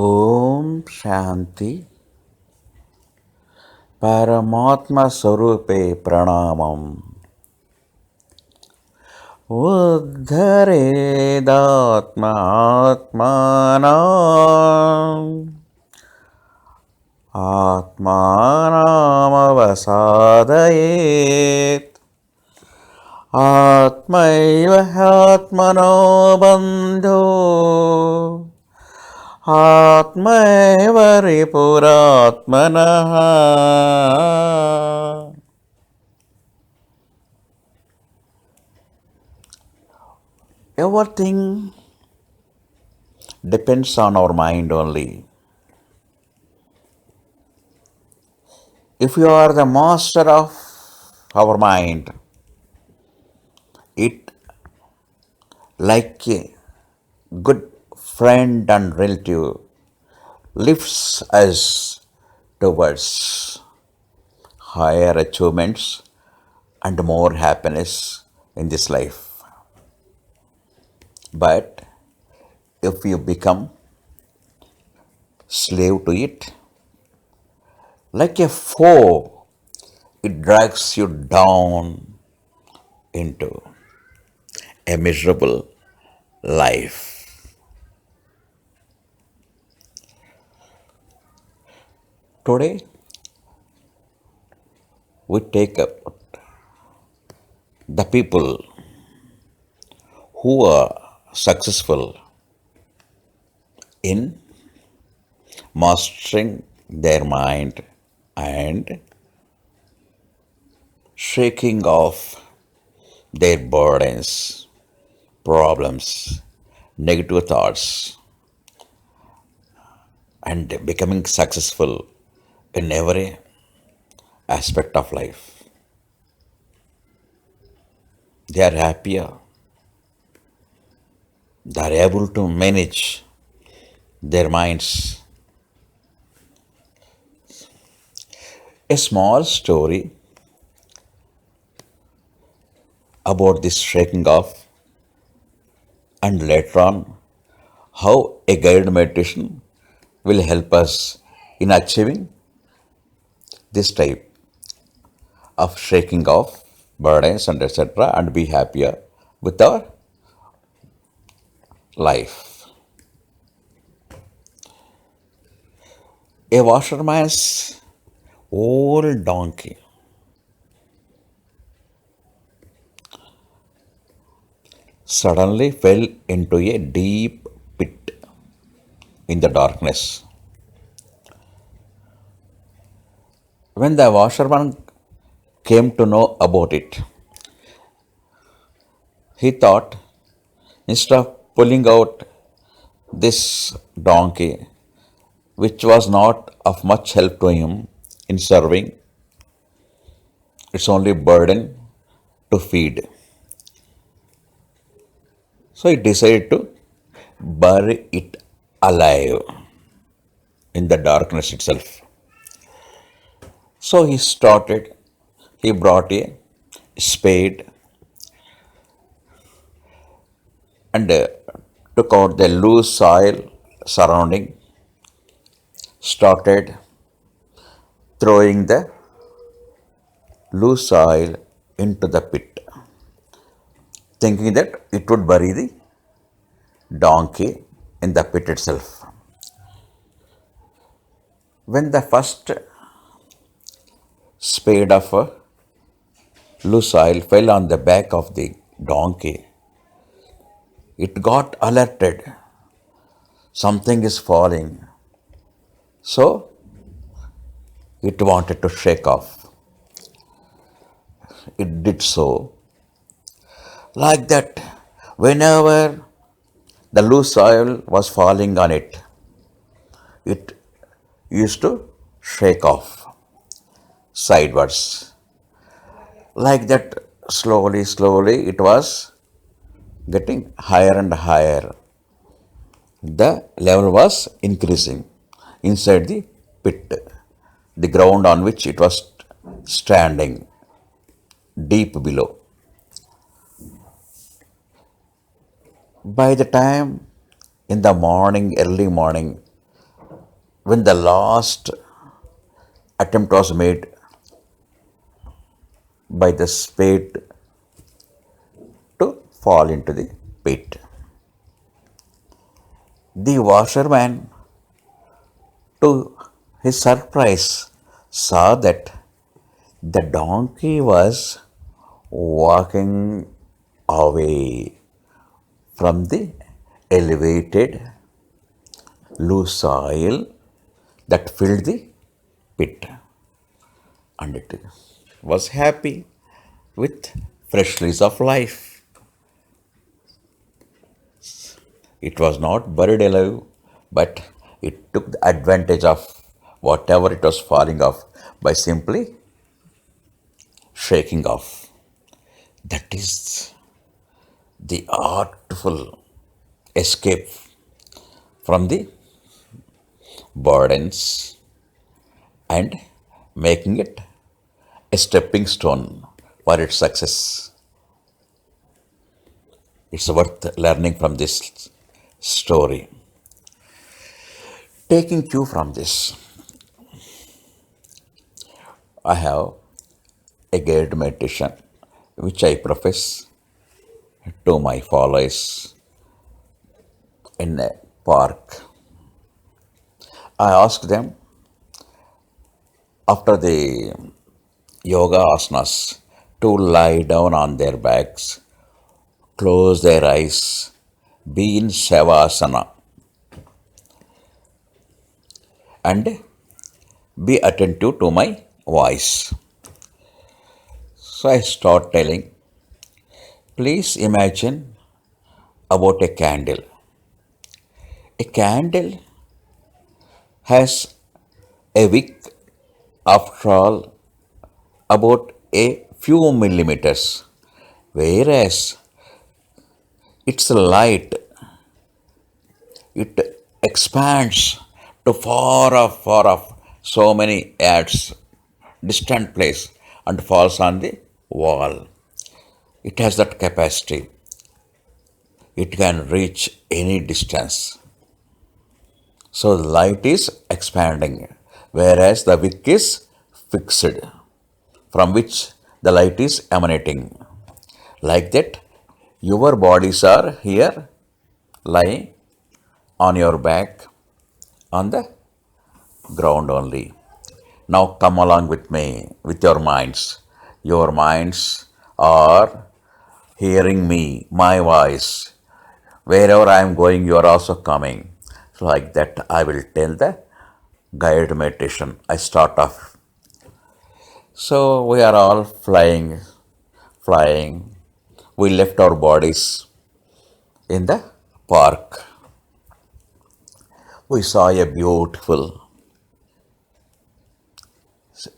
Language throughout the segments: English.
ఓం శాంతి పరమాత్మ స్వరూపే ప్రణామం. ఉద్ధరేదాత్మాత్మానం ఆత్మానామవసాదయేత్ ఆత్మైవ హ్యాత్మనో బంధో ఆత్మైవ రిపురాత్మనః. Everything depends on our mind only. If you are the master of our mind, it like a good friend and relative lifts us towards higher achievements and more happiness in this life. But if you become slave to it, like a foe, it drags you down into a miserable life. Today, we take up the people who are successful in mastering their mind and shaking off their burdens, problems, negative thoughts, and becoming successful in every aspect of life. They are happier. They are able to manage their minds. A small story about this shaking off, and later on how a guided meditation will help us in achieving this type of shaking off burdens and etc. and be happier with our life. A washerman's old donkey suddenly fell into a deep pit in the darkness. When the washerman came to know about it, he thought, instead of pulling out this donkey, which was not of much help to him in serving, its only burden to feed. So he decided to bury it alive in the darkness itself. So he brought a spade and took out the loose soil surrounding, started throwing the loose soil into the pit, thinking that it would bury the donkey in the pit itself. When the first spade of loose soil fell on the back of the donkey, it got alerted. Something is falling. So it wanted to shake off. It did so. Like that, whenever the loose soil was falling on it, it used to shake off sideways. Like that, slowly, it was getting higher and higher. The level was increasing inside the pit, the ground on which it was standing, deep below. By the time in the morning, early morning, when the last attempt was made by the spade to fall into the pit. The washerman, to his surprise, saw that the donkey was walking away from the elevated loose soil that filled the pit, and it was happy with fresh lease of life. It was not buried alive, but it took the advantage of whatever it was falling off by simply shaking off. That is the artful escape from the burdens and making it a stepping stone for its success. It's worth learning from this story. Taking cue from this, I have a guided meditation which I profess to my followers in a park. I ask them after the yoga asanas to lie down on their backs, close their eyes, be in Savasana, and be attentive to my voice. So I start telling, please imagine about a candle. A candle has a wick after all about a few millimeters, whereas its light, it expands to far off, so many yards, distant place, and falls on the wall. It has that capacity. It can reach any distance. So the light is expanding, whereas the wick is fixed, from which the light is emanating. Like that, your bodies are here lying on your back on the ground only. Now come along with me, with your minds. Your minds are hearing me, my voice. Wherever I am going, you are also coming. So like that, I will tell the guided meditation. I start off. So we are all flying, flying. We left our bodies in the park. We saw a beautiful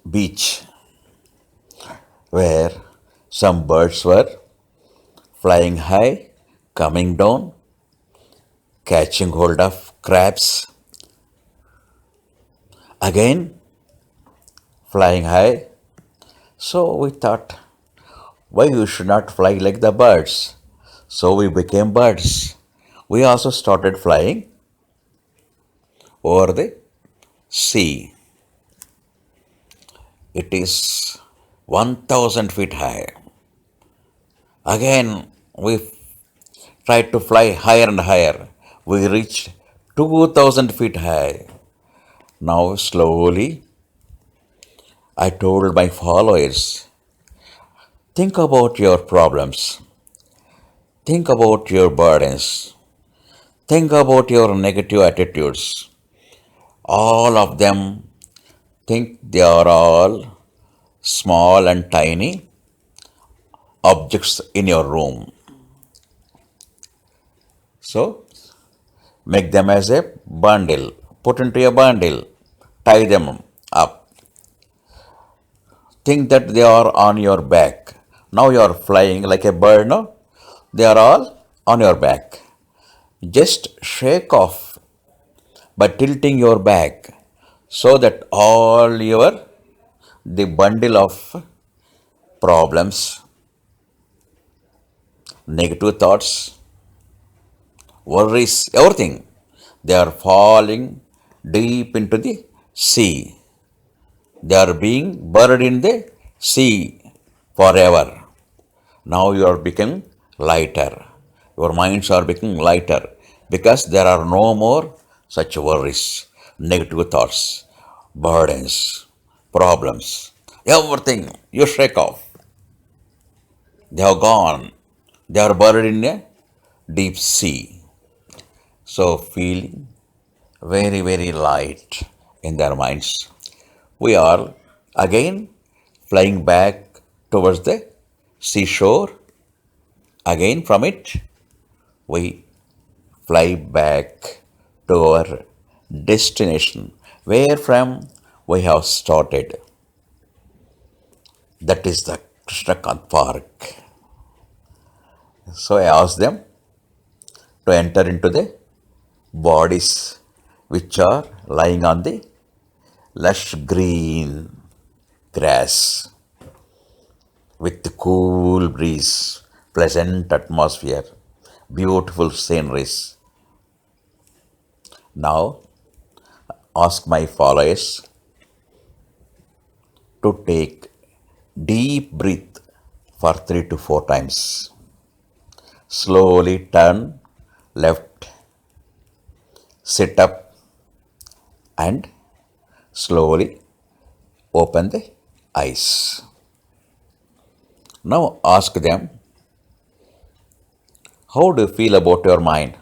beach where some birds were flying high, coming down, catching hold of crabs, again flying high. So we thought, why you should not fly like the birds? So we became birds. We also started flying over the sea. It is 1000 feet high. Again, we tried to fly higher and higher. We reached 2000 feet high. Now, slowly, I told my followers, think about your problems, think about your burdens, think about your negative attitudes. All of them think they are all small and tiny objects in your room. So, make them as a bundle, put into a bundle, tie them up. Think that they are on your back. Now you are flying like a bird, no? They are all on your back. Just shake off by tilting your back so that all your the bundle of problems, negative thoughts, worries, everything, they are falling deep into the sea. They are being buried in the sea forever. Now you are becoming lighter. Your minds are becoming lighter because there are no more such worries, negative thoughts, burdens, problems. Everything you shake off. They have gone. They are buried in a deep sea. So feeling very, very light in their minds. We are again flying back towards the seashore. Again from it, we fly back to our destination, where from we have started. That is the Krishnakant Park. So I asked them to enter into the bodies which are lying on the lush green grass with the cool breeze, pleasant atmosphere, beautiful sceneries. Now ask my followers to take deep breath for 3 to 4 times. Slowly turn left, sit up, and slowly open the eyes. Now ask them, how do you feel about your mind?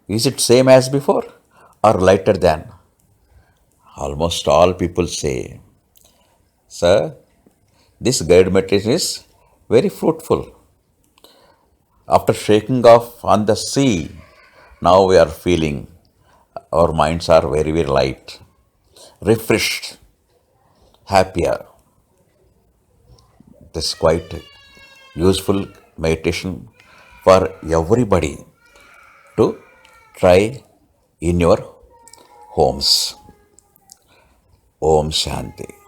Is it same as before or lighter than? Almost all people say, sir, this guided meditation is very fruitful. After shaking off on the sea, now we are feeling our minds are very, very light, refreshed, happier. This is quite useful meditation for everybody to try in your homes. Om Shanti.